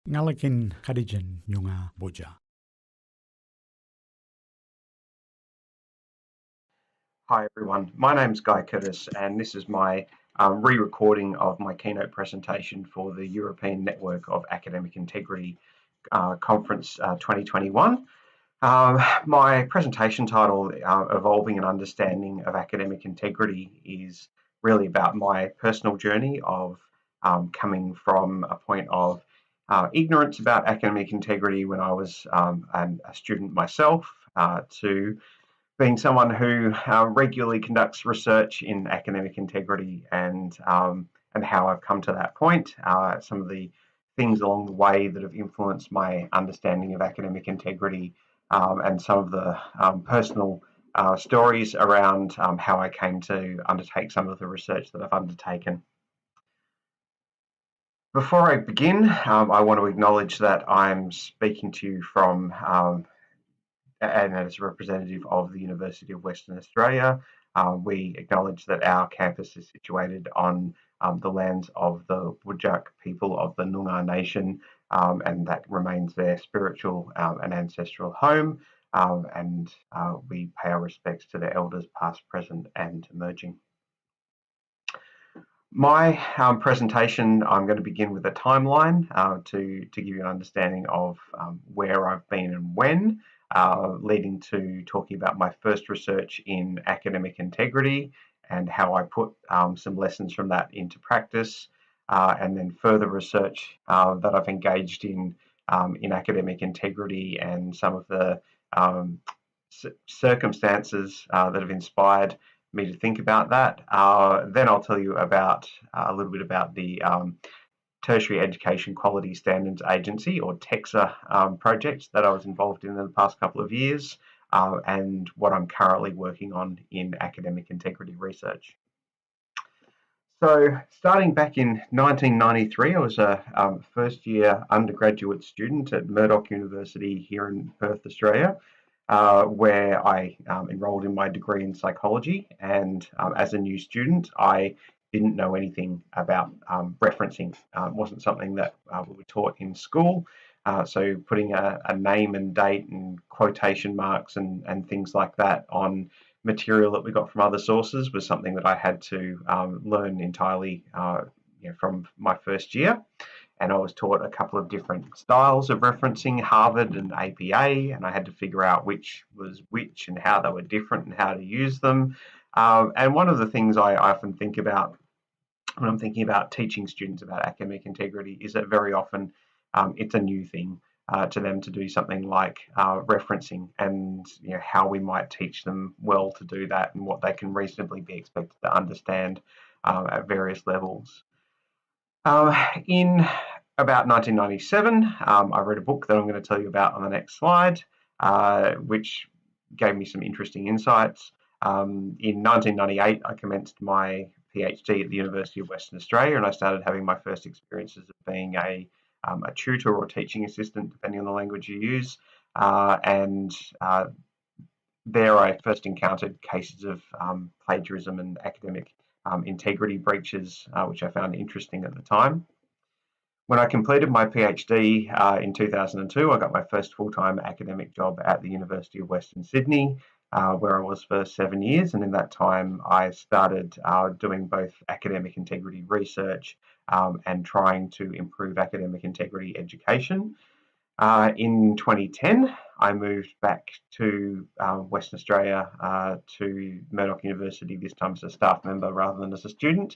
Ngalakin kadijan yung boja. Hi everyone, my name's Guy Curtis and this is my re-recording of my keynote presentation for the European Network of Academic Integrity Conference 2021. My presentation title, Evolving an Understanding of Academic Integrity, is really about my personal journey of coming from a point of ignorance about academic integrity when I was a student myself to being someone who regularly conducts research in academic integrity and how I've come to that point, some of the things along the way that have influenced my understanding of academic integrity, and some of the personal stories around how I came to undertake some of the research that I've undertaken. Before I begin, I want to acknowledge that I'm speaking to you from and as a representative of the University of Western Australia. We acknowledge that our campus is situated on the lands of the Whadjuk people of the Noongar Nation, and that remains their spiritual and ancestral home. And we pay our respects to their elders past, present and emerging. My presentation, I'm going to begin with a timeline to give you an understanding of where I've been and when, leading to talking about my first research in academic integrity and how I put some lessons from that into practice, and then further research that I've engaged in academic integrity and some of the circumstances that have inspired me to think about that. Then I'll tell you about a little bit about the Tertiary Education Quality Standards Agency, or TEQSA, project that I was involved in the past couple of years, and what I'm currently working on in academic integrity research. So starting back in 1993, I was a first year undergraduate student at Murdoch University here in Perth, Australia, where I enrolled in my degree in psychology. And as a new student, I didn't know anything about referencing. It wasn't something that we were taught in school. So putting a name and date and quotation marks and things like that on material that we got from other sources was something that I had to learn entirely from my first year. And I was taught a couple of different styles of referencing, Harvard and APA, and I had to figure out which was which and how they were different and how to use them. And one of the things I often think about when I'm thinking about teaching students about academic integrity is that very often it's a new thing to them to do something like referencing, and how we might teach them well to do that and what they can reasonably be expected to understand at various levels. In about 1997, I read a book that I'm going to tell you about on the next slide, which gave me some interesting insights. In 1998, I commenced my PhD at the University of Western Australia, and I started having my first experiences of being a tutor or teaching assistant, depending on the language you use. There I first encountered cases of plagiarism and academic integrity breaches, which I found interesting at the time. When I completed my PhD in 2002, I got my first full-time academic job at the University of Western Sydney, where I was for 7 years. And in that time, I started doing both academic integrity research and trying to improve academic integrity education. In 2010, I moved back to Western Australia to Murdoch University, this time as a staff member rather than as a student.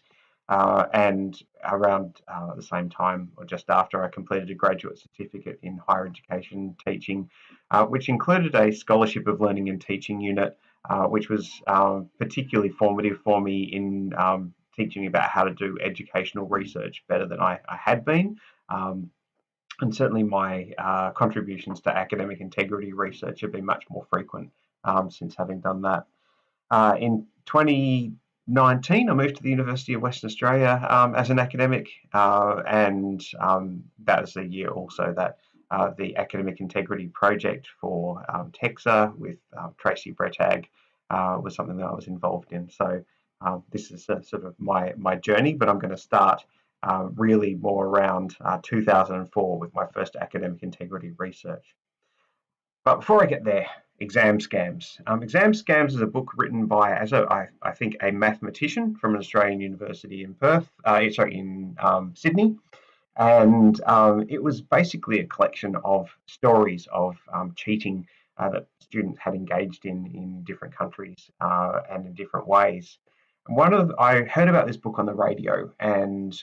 And around the same time, or just after, I completed a graduate certificate in higher education teaching, which included a Scholarship of Learning and Teaching unit, which was particularly formative for me in teaching me about how to do educational research better than I had been. And certainly my contributions to academic integrity research have been much more frequent since having done that. In 2019, I moved to the University of Western Australia as an academic, and that was the year also that the Academic Integrity Project for TEQSA with Tracy Bretag was something that I was involved in. So this is sort of my journey, but I'm going to start really more around 2004 with my first academic integrity research. But before I get there, Exam Scams. Exam Scams is a book written by, I think, a mathematician from an Australian university in Sydney. And it was basically a collection of stories of cheating that students had engaged in different countries and in different ways. And I heard about this book on the radio and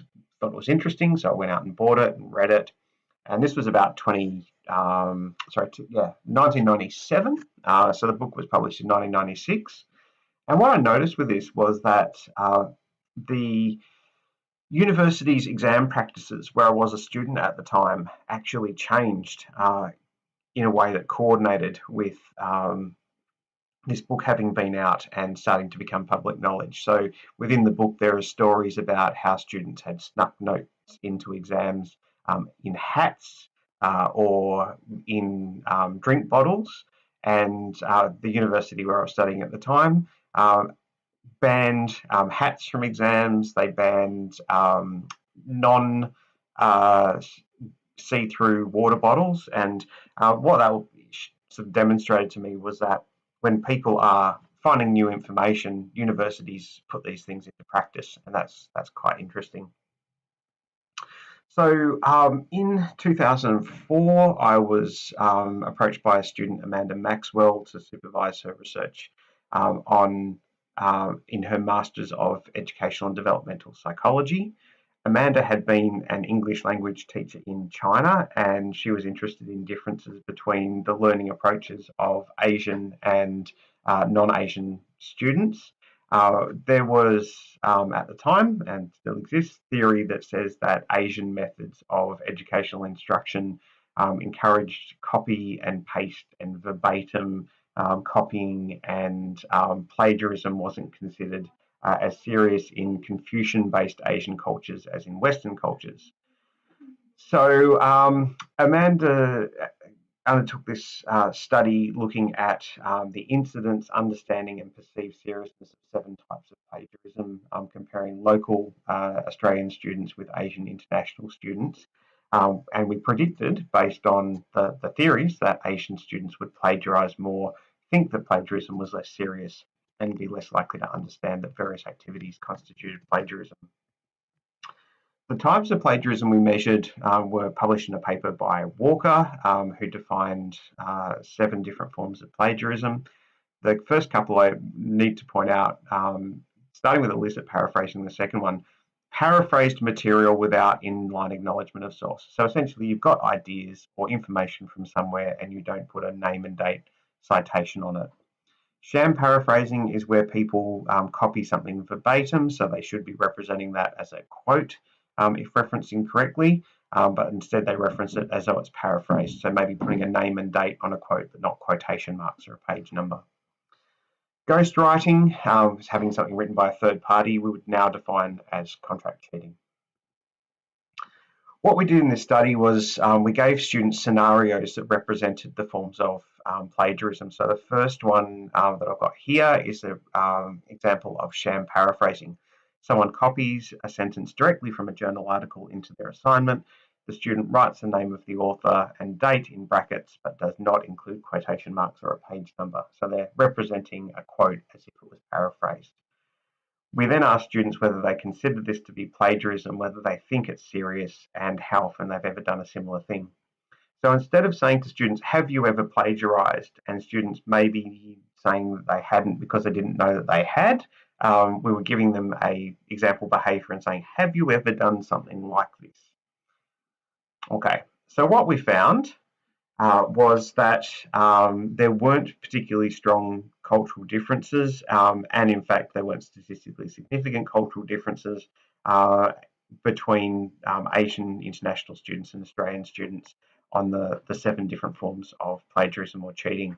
thought it was interesting, so I went out and bought it and read it. And this was about 1997. So the book was published in 1996. And what I noticed with this was that the university's exam practices, where I was a student at the time, actually changed in a way that coordinated with this book having been out and starting to become public knowledge. So within the book, there are stories about how students had snuck notes into exams in hats or in drink bottles. And the university where I was studying at the time banned hats from exams. They banned non see-through water bottles. And what that sort of demonstrated to me was that when people are finding new information, universities put these things into practice, and that's quite interesting. So in 2004, I was approached by a student, Amanda Maxwell, to supervise her research in her Masters of Educational and Developmental Psychology. Amanda had been an English language teacher in China, and she was interested in differences between the learning approaches of Asian and non-Asian students. There was, at the time, and still exists, theory that says that Asian methods of educational instruction encouraged copy and paste and verbatim copying, and plagiarism wasn't considered as serious in Confucian-based Asian cultures as in Western cultures. So Amanda undertook this study looking at the incidence, understanding and perceived seriousness of 7 types of plagiarism, comparing local Australian students with Asian international students. And we predicted, based on the theories, that Asian students would plagiarise more, think that plagiarism was less serious, and be less likely to understand that various activities constituted plagiarism. The types of plagiarism we measured were published in a paper by Walker, who defined 7 different forms of plagiarism. The first couple I need to point out, starting with illicit paraphrasing, the second one, paraphrased material without inline acknowledgement of source. So essentially, you've got ideas or information from somewhere and you don't put a name and date citation on it. Sham paraphrasing is where people copy something verbatim, so they should be representing that as a quote if referenced incorrectly, but instead they reference it as though it's paraphrased, so maybe putting a name and date on a quote but not quotation marks or a page number. Ghostwriting is having something written by a third party we would now define as contract cheating. What we did in this study was we gave students scenarios that represented the forms of plagiarism. So the first one that I've got here is an example of sham paraphrasing. Someone copies a sentence directly from a journal article into their assignment. The student writes the name of the author and date in brackets, but does not include quotation marks or a page number. So they're representing a quote as if it was paraphrased. We then ask students whether they consider this to be plagiarism, whether they think it's serious, and how often they've ever done a similar thing. So instead of saying to students, have you ever plagiarized? And students may be saying that they hadn't because they didn't know that they had, we were giving them an example behavior and saying, have you ever done something like this? Okay, so what we found was that there weren't particularly strong cultural differences, and in fact there weren't statistically significant cultural differences between Asian international students and Australian students on the 7 different forms of plagiarism or cheating.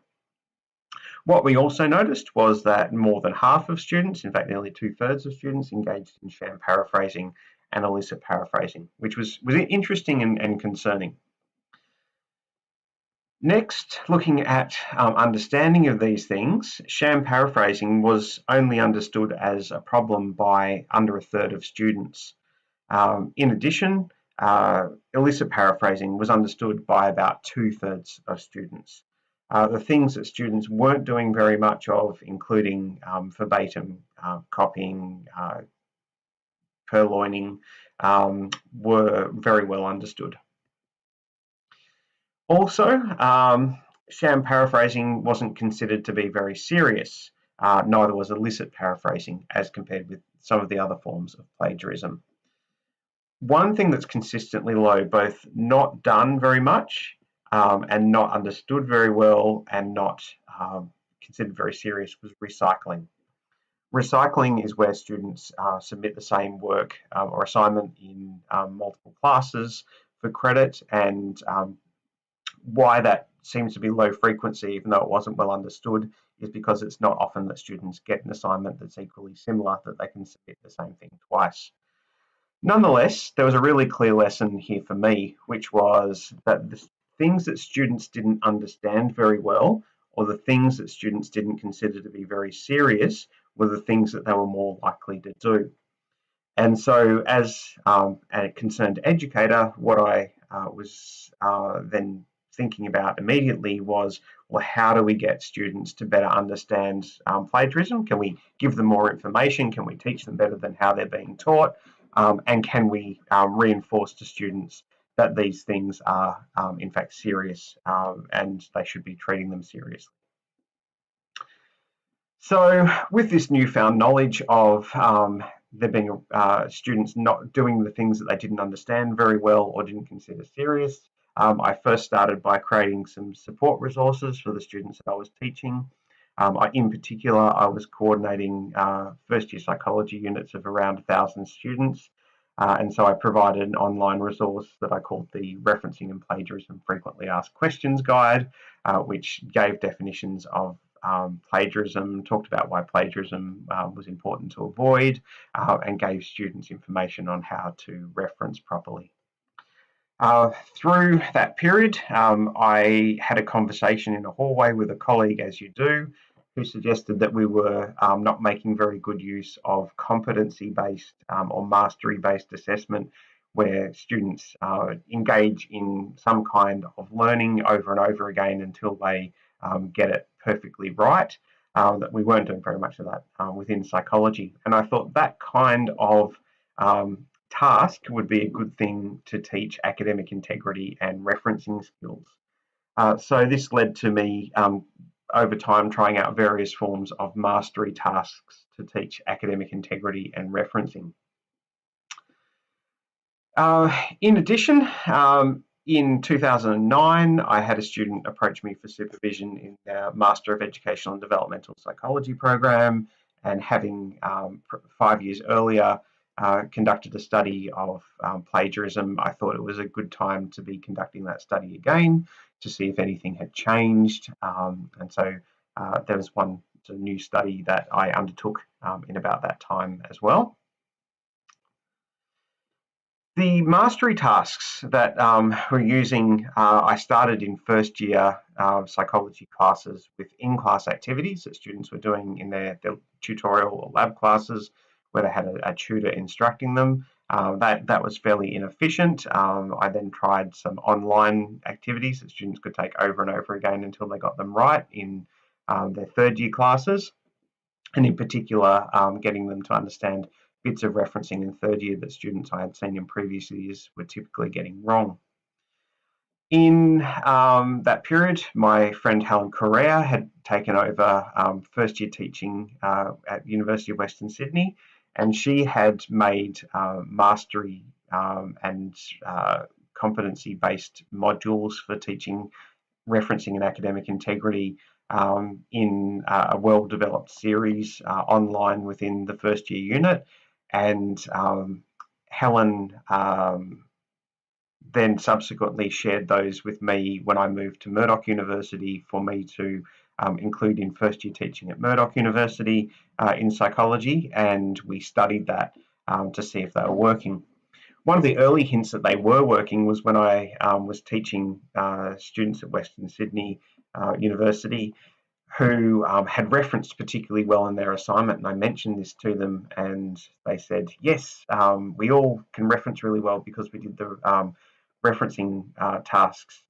What we also noticed was that more than half of students, in fact nearly 2/3 of students, engaged in sham paraphrasing and illicit paraphrasing, which was interesting and concerning. Next, looking at understanding of these things, sham paraphrasing was only understood as a problem by under 1/3 of students. In addition, illicit paraphrasing was understood by about 2/3 of students. The things that students weren't doing very much of, including verbatim copying, purloining, were very well understood. Also, sham paraphrasing wasn't considered to be very serious. Neither was illicit paraphrasing as compared with some of the other forms of plagiarism. One thing that's consistently low, both not done very much and not understood very well and not considered very serious, was recycling. Recycling is where students submit the same work or assignment in multiple classes for credit, and why that seems to be low frequency, even though it wasn't well understood, is because it's not often that students get an assignment that's equally similar that they can submit the same thing twice. Nonetheless, there was a really clear lesson here for me, which was that the things that students didn't understand very well, or the things that students didn't consider to be very serious, were the things that they were more likely to do. And so, as a concerned educator, what I was then thinking about immediately was, well, how do we get students to better understand plagiarism? Can we give them more information? Can we teach them better than how they're being taught? And can we reinforce to students that these things are in fact serious and they should be treating them seriously? So with this newfound knowledge of there being students not doing the things that they didn't understand very well or didn't consider serious, I first started by creating some support resources for the students that I was teaching. In particular, I was coordinating first year psychology units of around 1,000 students. And so I provided an online resource that I called the Referencing and Plagiarism Frequently Asked Questions Guide, which gave definitions of plagiarism, talked about why plagiarism was important to avoid, and gave students information on how to reference properly. Through that period, I had a conversation in a hallway with a colleague, as you do, who suggested that we were not making very good use of competency-based or mastery-based assessment, where students engage in some kind of learning over and over again until they get it perfectly right. That we weren't doing very much of that within psychology. And I thought that kind of task would be a good thing to teach academic integrity and referencing skills. So this led to me over time trying out various forms of mastery tasks to teach academic integrity and referencing. In addition, in 2009, I had a student approach me for supervision in the Master of Educational and Developmental Psychology program, and having 5 years earlier conducted a study of plagiarism, I thought it was a good time to be conducting that study again to see if anything had changed. And so there was one new study that I undertook in about that time as well. The mastery tasks that we're using, I started in first year psychology classes with in-class activities that students were doing in their tutorial or lab classes, where they had a tutor instructing them. That was fairly inefficient. I then tried some online activities that students could take over and over again until they got them right in their third year classes, and in particular getting them to understand bits of referencing in third year that students I had seen in previous years were typically getting wrong. In that period, my friend Helen Correa had taken over first year teaching at University of Western Sydney, and she had made mastery and competency-based modules for teaching referencing and academic integrity in a well-developed series online within the first year unit. And Helen then subsequently shared those with me when I moved to Murdoch University for me to include in first year teaching at Murdoch University in psychology, and we studied that to see if they were working. One of the early hints that they were working was when I was teaching students at Western Sydney University who had referenced particularly well in their assignment, and I mentioned this to them, and they said, yes, we all can reference really well because we did the referencing tasks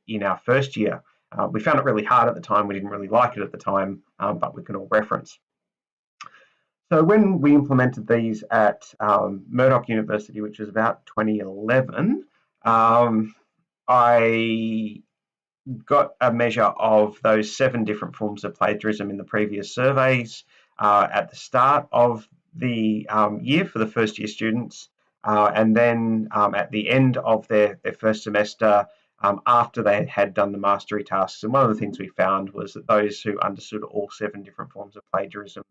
in our first year. We found it really hard at the time. We didn't really like it at the time, but we can all reference. So when we implemented these at Murdoch University, which was about 2011, I got a measure of those 7 different forms of plagiarism in the previous surveys at the start of the year for the first year students, and then at the end of their first semester, after they had done the mastery tasks. And one of the things we found was that those who understood all 7 different forms of plagiarism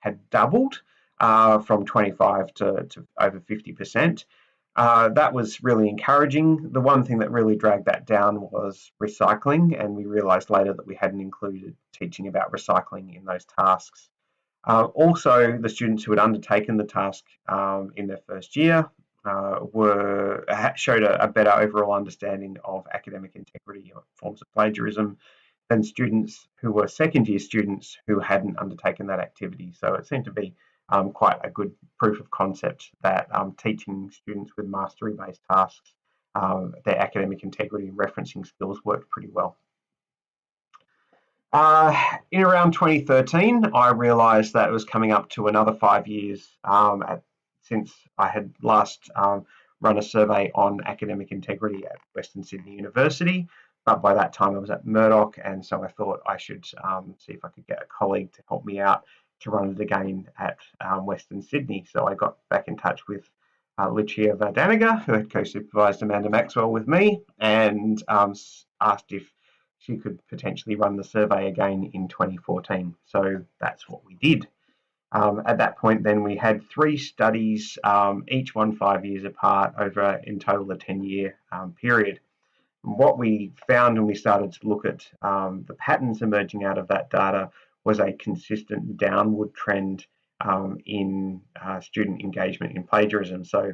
had doubled from 25 to over 50%. That was really encouraging. The one thing that really dragged that down was recycling, and we realised later that we hadn't included teaching about recycling in those tasks. Also, the students who had undertaken the task in their first year showed a better overall understanding of academic integrity or forms of plagiarism than students who were second year students who hadn't undertaken that activity. So it seemed to be quite a good proof of concept that teaching students with mastery-based tasks, their academic integrity and referencing skills worked pretty well. In around 2013, I realised that it was coming up to another 5 years since I had last run a survey on academic integrity at Western Sydney University. But by that time I was at Murdoch, and so I thought I should see if I could get a colleague to help me out to run it again at Western Sydney. So I got back in touch with Lucia Vardaniga, who had co-supervised Amanda Maxwell with me, and asked if she could potentially run the survey again in 2014. So that's what we did. At that point, then we had 3 studies, each one 5 years apart, over in total a 10-year period. What we found when we started to look at the patterns emerging out of that data was a consistent downward trend in student engagement in plagiarism. So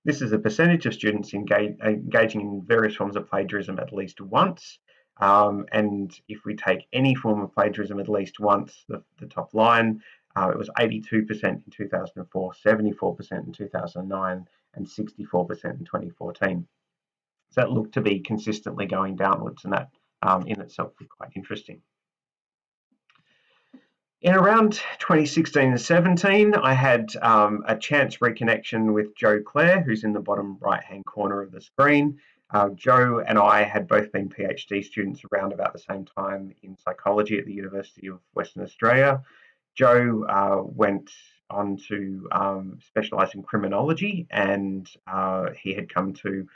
this is a percentage of students engaging in various forms of plagiarism at least once. And if we take any form of plagiarism at least once, the top line, it was 82% in 2004, 74% in 2009, and 64% in 2014. So that looked to be consistently going downwards, and that in itself was quite interesting. In around 2016 and 17, I had a chance reconnection with Jo Clare, who's in the bottom right-hand corner of the screen. Jo and I had both been PhD students around about the same time in psychology at the University of Western Australia. Jo went on to specialise in criminology, and he had come to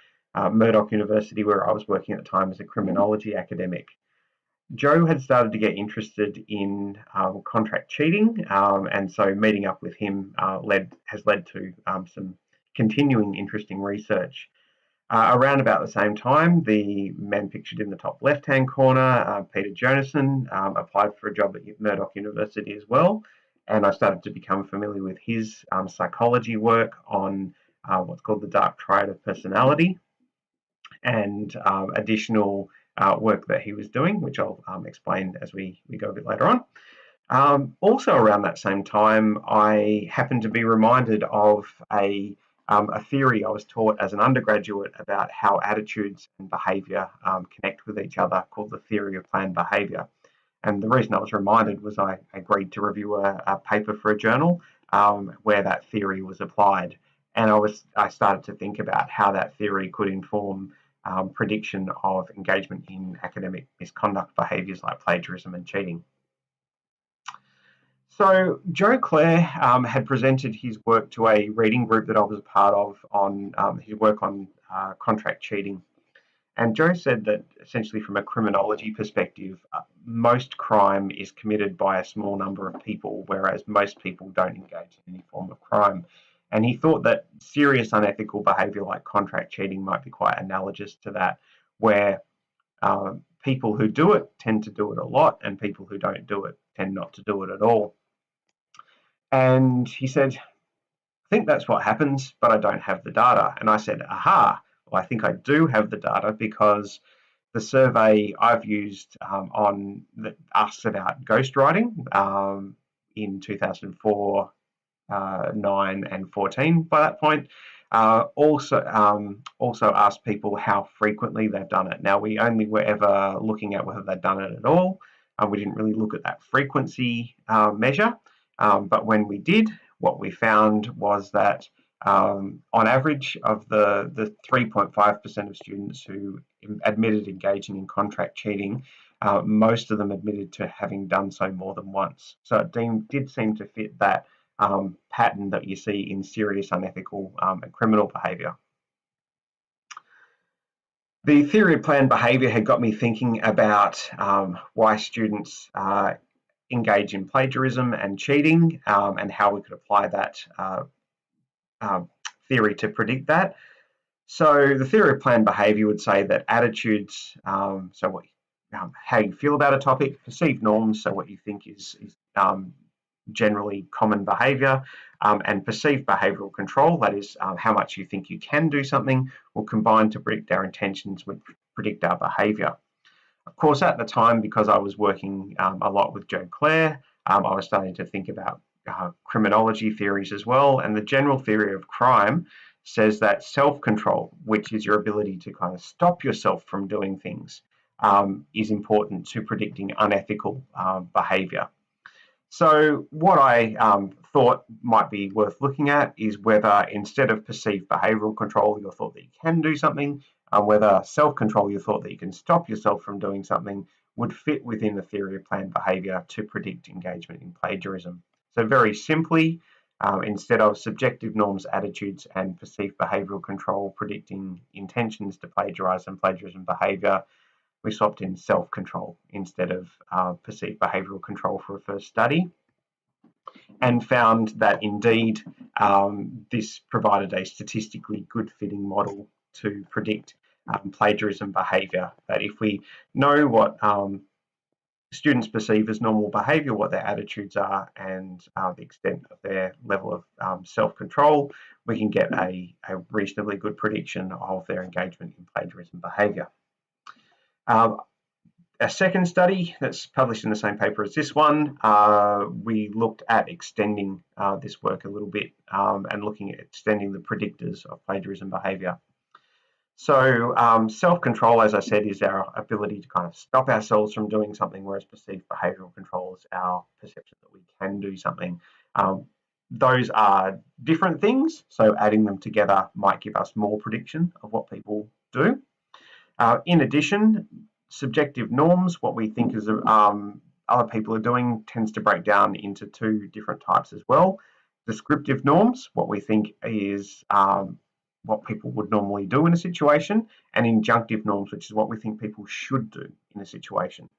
Murdoch University, where I was working at the time as a criminology academic. Jo had started to get interested in contract cheating, and so meeting up with him has led to some continuing interesting research. Around about the same time, the man pictured in the top left-hand corner, Peter Jonassen, applied for a job at Murdoch University as well, and I started to become familiar with his psychology work on what's called the dark triad of personality, and additional work that he was doing, which I'll explain as we go a bit later on. Also around that same time, I happened to be reminded of a theory I was taught as an undergraduate about how attitudes and behaviour connect with each other, called the theory of planned behaviour. And the reason I was reminded was I agreed to review a paper for a journal where that theory was applied. And I started to think about how that theory could inform prediction of engagement in academic misconduct behaviours like plagiarism and cheating. So Jo Clare had presented his work to a reading group that I was a part of on his work on contract cheating. And Jo said that essentially from a criminology perspective, most crime is committed by a small number of people, whereas most people don't engage in any form of crime. And he thought that serious unethical behaviour like contract cheating might be quite analogous to that, where people who do it tend to do it a lot, and people who don't do it tend not to do it at all. And he said, I think that's what happens, but I don't have the data. And I said, aha, well, I think I do have the data, because The survey I've used on us about ghostwriting in 2004, 9 and 14 by that point. Also asked people how frequently they've done it. Now, we only were ever looking at whether they'd done it at all. We didn't really look at that frequency measure. But when we did, what we found was that on average of the 3.5% of students who admitted engaging in contract cheating, most of them admitted to having done so more than once. So it did seem to fit that pattern that you see in serious unethical and criminal behaviour. The theory of planned behaviour had got me thinking about why students engage in plagiarism and cheating, and how we could apply that theory to predict that. So the theory of planned behaviour would say that attitudes, how you feel about a topic, perceived norms, so what you think is generally common behaviour, and perceived behavioural control, that is how much you think you can do something, will combine to predict our intentions, would predict our behaviour. Of course, at the time, because I was working a lot with Joe Clare, I was starting to think about criminology theories as well, and the general theory of crime says that self-control, which is your ability to kind of stop yourself from doing things, is important to predicting unethical behaviour. So what I thought might be worth looking at is whether, instead of perceived behavioural control, you thought that you can do something, whether self-control, you thought that you can stop yourself from doing something, would fit within the theory of planned behaviour to predict engagement in plagiarism. So very simply, instead of subjective norms, attitudes, and perceived behavioural control predicting intentions to plagiarise and plagiarism behaviour, we swapped in self-control instead of perceived behavioural control for a first study, and found that indeed this provided a statistically good fitting model to predict plagiarism behaviour. That if we know what students perceive as normal behaviour, what their attitudes are, and the extent of their level of self-control, we can get a reasonably good prediction of their engagement in plagiarism behaviour. A second study that's published in the same paper as this one, we looked at extending this work a little bit and looking at extending the predictors of plagiarism behaviour. So self-control, as I said, is our ability to kind of stop ourselves from doing something, whereas perceived behavioural control is our perception that we can do something. Those are different things, so adding them together might give us more prediction of what people do. In addition, subjective norms, what we think is other people are doing, tends to break down into two different types as well. Descriptive norms, what we think is what people would normally do in a situation, and injunctive norms, which is what we think people should do in a situation.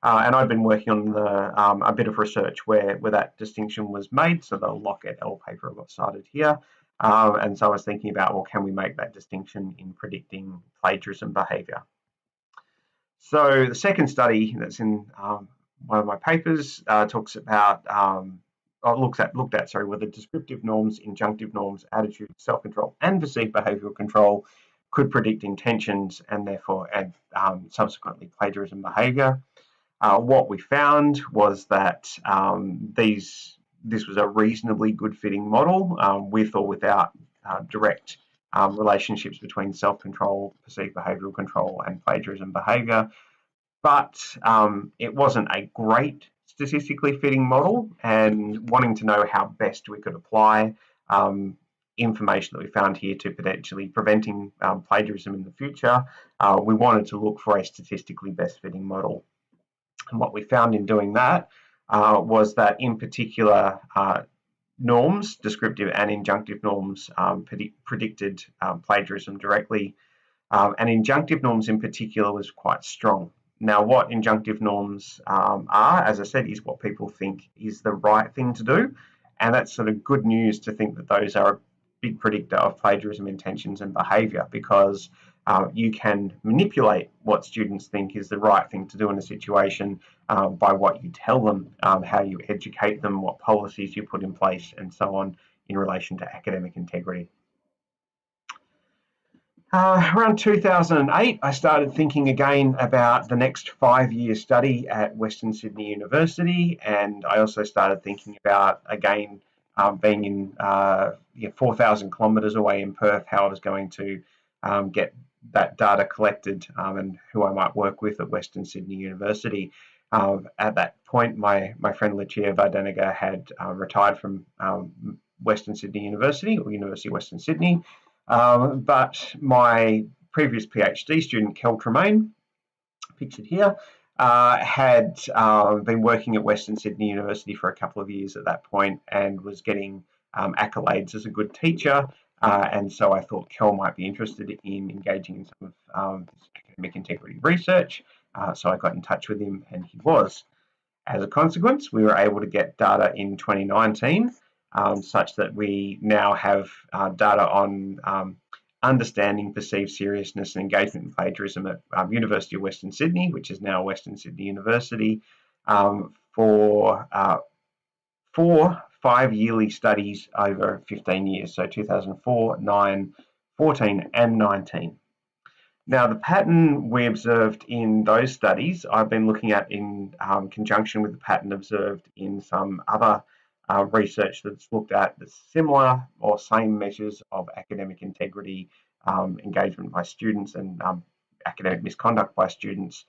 And I've been working on a bit of research where that distinction was made, so the Locke et al. Paper got cited here. And so I was thinking about, well, can we make that distinction in predicting plagiarism behaviour? So the second study that's in one of my papers talks about looked at whether descriptive norms, injunctive norms, attitude, self-control, and perceived behavioural control could predict intentions and therefore subsequently plagiarism behaviour. What we found was that this was a reasonably good fitting model with or without direct relationships between self-control, perceived behavioural control, and plagiarism behaviour. But it wasn't a great statistically fitting model, and wanting to know how best we could apply information that we found here to potentially preventing plagiarism in the future, we wanted to look for a statistically best fitting model. And what we found in doing that was that, in particular, norms, descriptive and injunctive norms, predicted plagiarism directly, and injunctive norms in particular was quite strong. Now, what injunctive norms are, as I said, is what people think is the right thing to do, and that's sort of good news to think that those are a big predictor of plagiarism intentions and behaviour, because you can manipulate what students think is the right thing to do in a situation by what you tell them, how you educate them, what policies you put in place, and so on in relation to academic integrity. Around 2008, I started thinking again about the next 5-year study at Western Sydney University, and I also started thinking about, again, being in 4,000 kilometres away in Perth, how I was going to get that data collected and who I might work with at Western Sydney University. At that point, my friend Lucia Vardenega had retired from Western Sydney University, or University of Western Sydney, but my previous PhD student, Kel Tremaine, pictured here, had been working at Western Sydney University for a couple of years at that point and was getting accolades as a good teacher. And so I thought Kel might be interested in engaging in some of academic integrity research. So I got in touch with him, and he was. As a consequence, we were able to get data in 2019, such that we now have data on understanding perceived seriousness and engagement in plagiarism at University of Western Sydney, which is now Western Sydney University, for 4 5-yearly studies over 15 years, so 2004, 9, 14 and 19. Now, the pattern we observed in those studies, I've been looking at in conjunction with the pattern observed in some other research that's looked at the similar or same measures of academic integrity, engagement by students, and academic misconduct by students,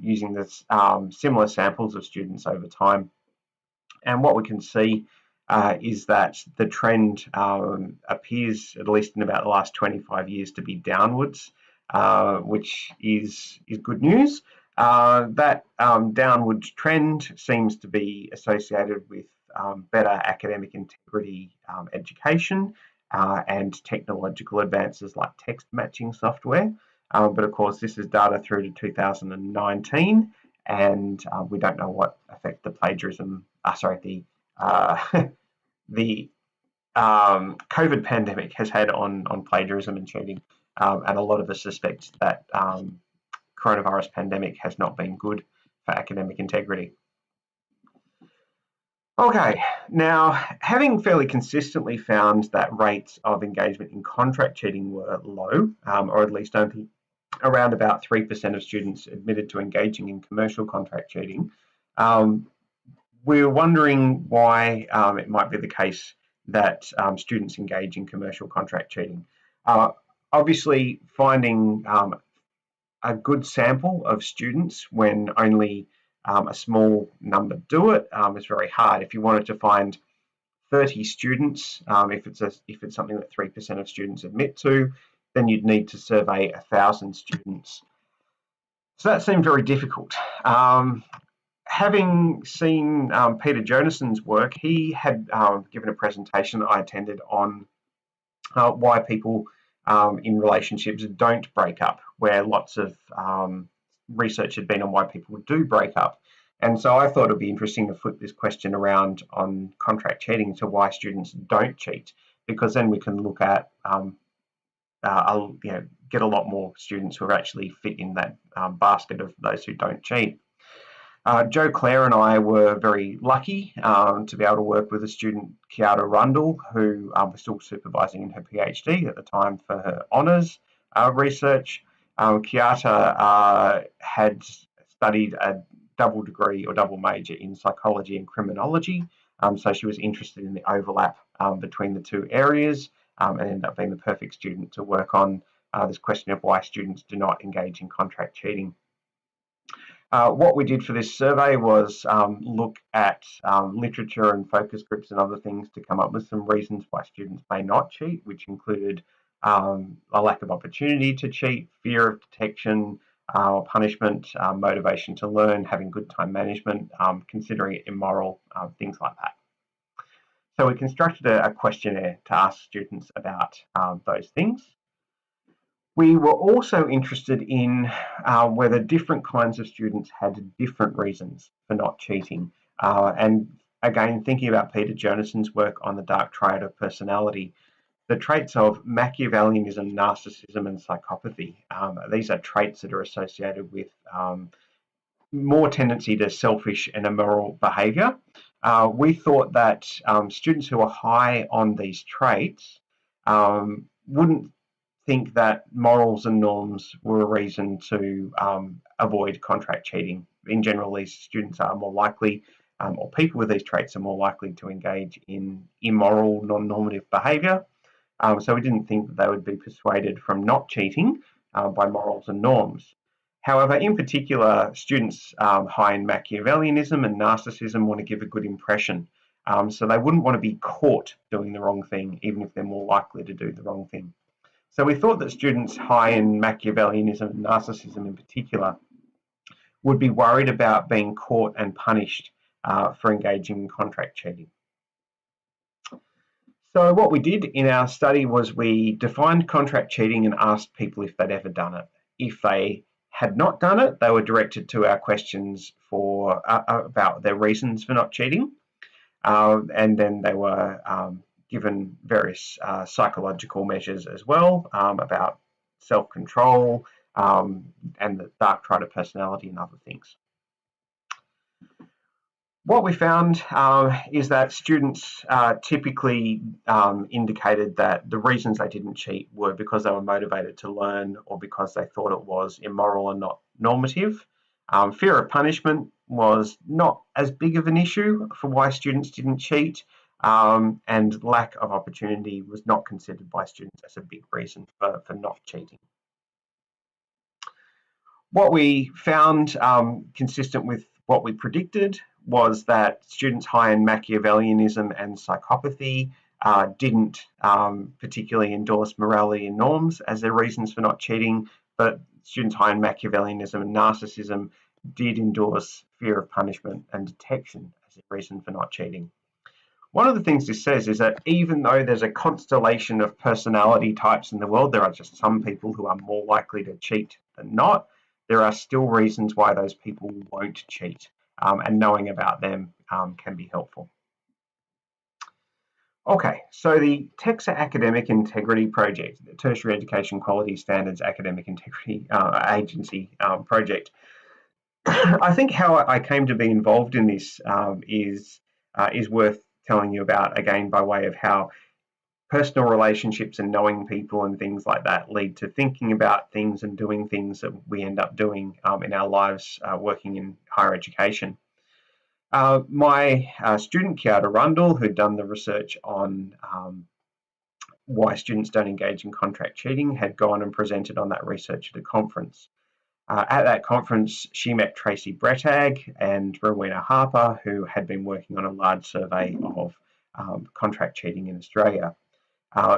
using this similar samples of students over time. And what we can see is that the trend appears, at least in about the last 25 years, to be downwards, which is good news. That downward trend seems to be associated with better academic integrity education and technological advances like text matching software. But of course, this is data through to 2019, and we don't know what effect the plagiarism, the COVID pandemic has had on plagiarism and cheating. And a lot of us suspect that coronavirus pandemic has not been good for academic integrity. Okay, now, having fairly consistently found that rates of engagement in contract cheating were low, or at least only around about 3% of students admitted to engaging in commercial contract cheating, we're wondering why it might be the case that students engage in commercial contract cheating. Obviously, finding a good sample of students when only a small number do it is very hard. If you wanted to find 30 students, if it's something that 3% of students admit to, then you'd need to survey 1,000 students. So that seemed very difficult. Having seen Peter Jonassen's work, he had given a presentation that I attended on why people in relationships don't break up, where lots of research had been on why people do break up. And so I thought it would be interesting to flip this question around on contract cheating to why students don't cheat, because then we can look at, get a lot more students who are actually fit in that basket of those who don't cheat. Jo Clare and I were very lucky to be able to work with a student, Kiara Rundle, who was still supervising in her PhD at the time for her honours research. Kiara had studied a double degree or double major in psychology and criminology, so she was interested in the overlap between the two areas, and ended up being the perfect student to work on this question of why students do not engage in contract cheating. What we did for this survey was look at literature and focus groups and other things to come up with some reasons why students may not cheat, which included a lack of opportunity to cheat, fear of detection or punishment, motivation to learn, having good time management, considering it immoral, things like that. So we constructed a questionnaire to ask students about those things. We were also interested in whether different kinds of students had different reasons for not cheating. And again, thinking about Peter Jonassen's work on the dark triad of personality, the traits of Machiavellianism, narcissism, and psychopathy. These are traits that are associated with more tendency to selfish and immoral behaviour. We thought that students who are high on these traits wouldn't think that morals and norms were a reason to avoid contract cheating. In general, these students are more likely, or people with these traits are more likely to engage in immoral, non-normative behaviour. So we didn't think that they would be persuaded from not cheating by morals and norms. However, in particular, students high in Machiavellianism and narcissism want to give a good impression. So they wouldn't want to be caught doing the wrong thing, even if they're more likely to do the wrong thing. So we thought that students high in Machiavellianism and narcissism in particular would be worried about being caught and punished for engaging in contract cheating. So what we did in our study was we defined contract cheating and asked people if they'd ever done it. If they had not done it, they were directed to our questions for about their reasons for not cheating, and then they were given various psychological measures as well about self-control and the dark triad of personality and other things. What we found is that students typically indicated that the reasons they didn't cheat were because they were motivated to learn or because they thought it was immoral and not normative. Fear of punishment was not as big of an issue for why students didn't cheat, and lack of opportunity was not considered by students as a big reason for not cheating. What we found consistent with what we predicted was that students high in Machiavellianism and psychopathy didn't particularly endorse morality and norms as their reasons for not cheating, but students high in Machiavellianism and narcissism did endorse fear of punishment and detection as a reason for not cheating. One of the things this says is that even though there's a constellation of personality types in the world, there are just some people who are more likely to cheat than not. There are still reasons why those people won't cheat, and knowing about them can be helpful. Okay, so the TEXA Academic Integrity Project, the Tertiary Education Quality Standards Academic Integrity Agency project. I think how I came to be involved in this is worth telling you about, again, by way of how personal relationships and knowing people and things like that lead to thinking about things and doing things that we end up doing in our lives working in higher education. My student, Kiara Rundle, who'd done the research on why students don't engage in contract cheating, had gone and presented on that research at a conference. At that conference, she met Tracy Brettag and Rowena Harper, who had been working on a large survey of contract cheating in Australia.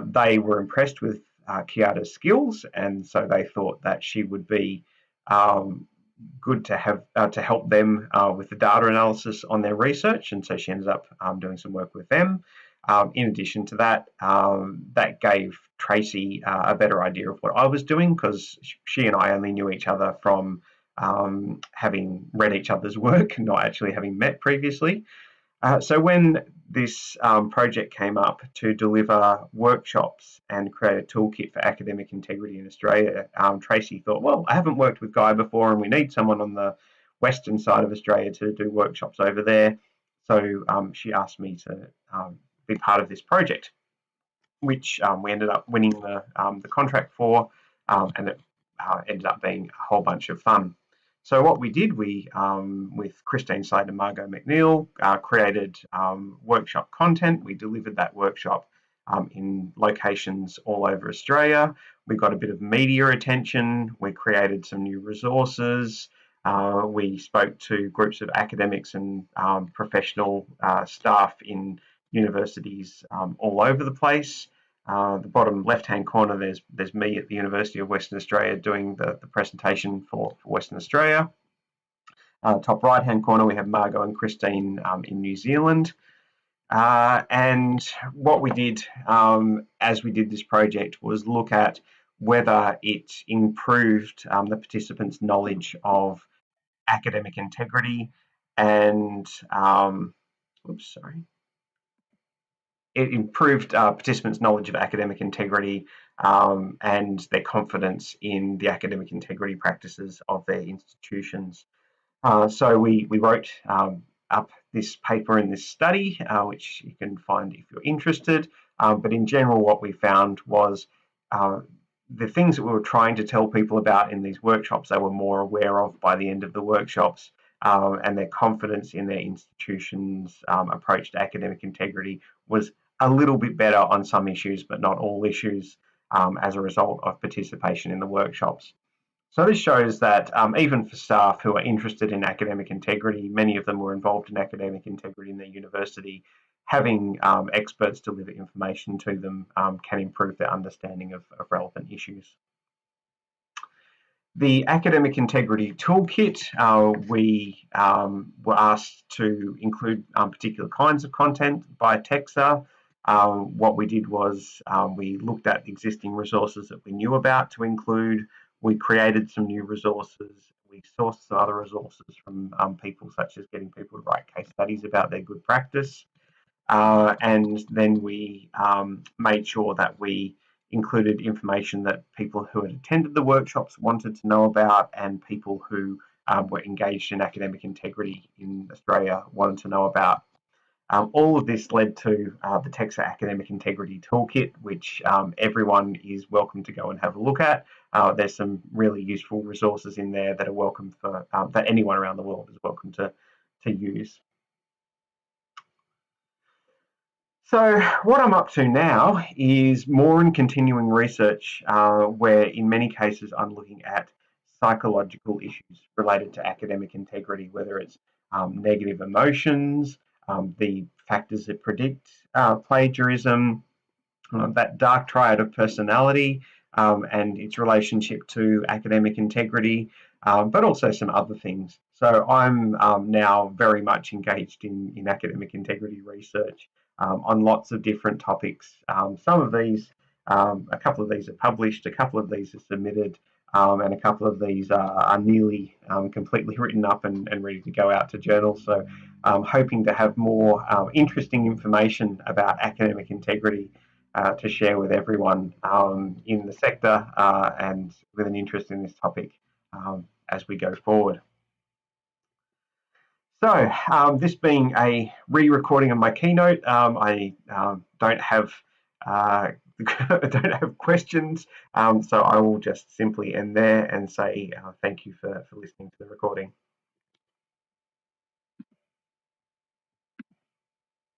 They were impressed with Kiara's skills, and so they thought that she would be good to have to help them with the data analysis on their research, and so she ended up doing some work with them. In addition to that, that gave Tracy a better idea of what I was doing, because she and I only knew each other from having read each other's work, not actually having met previously. So when this project came up to deliver workshops and create a toolkit for academic integrity in Australia, Tracy thought, well, I haven't worked with Guy before and we need someone on the western side of Australia to do workshops over there. So she asked me to be part of this project, which we ended up winning the contract for, and it ended up being a whole bunch of fun. So what we did, we, with Christine Slade and Margot McNeil, created workshop content. We delivered that workshop in locations all over Australia. We got a bit of media attention. We created some new resources. We spoke to groups of academics and professional staff in universities all over the place. The bottom left-hand corner, there's me at the University of Western Australia doing the presentation for Western Australia. Top right-hand corner, we have Margot and Christine in New Zealand. And what we did as we did this project was look at whether it improved the participants' knowledge of academic integrity and, it improved participants' knowledge of academic integrity and their confidence in the academic integrity practices of their institutions. So we wrote up this paper in this study, which you can find if you're interested. But in general, what we found was the things that we were trying to tell people about in these workshops, they were more aware of by the end of the workshops, and their confidence in their institution's approach to academic integrity was a little bit better on some issues, but not all issues, as a result of participation in the workshops. So this shows that even for staff who are interested in academic integrity, many of them were involved in academic integrity in their university, having experts deliver information to them can improve their understanding of relevant issues. The Academic Integrity Toolkit, we were asked to include particular kinds of content by TEXA. What we did was we looked at existing resources that we knew about to include. We created some new resources. We sourced some other resources from people, such as getting people to write case studies about their good practice. And then we made sure that we included information that people who had attended the workshops wanted to know about, and people who were engaged in academic integrity in Australia wanted to know about. All of this led to the TEXA Academic Integrity Toolkit, which everyone is welcome to go and have a look at. There's some really useful resources in there that are welcome for that anyone around the world is welcome to use. So what I'm up to now is more in continuing research, where in many cases I'm looking at psychological issues related to academic integrity, whether it's negative emotions, the factors that predict plagiarism, that dark triad of personality, and its relationship to academic integrity, but also some other things. So I'm now very much engaged in academic integrity research on lots of different topics. Some of these, a couple of these are published, a couple of these are submitted, and a couple of these are nearly completely written up and ready to go out to journals. So I'm hoping to have more interesting information about academic integrity to share with everyone in the sector and with an interest in this topic as we go forward. So this being a re-recording of my keynote, I don't have questions, so I will just simply end there and say thank you for listening to the recording.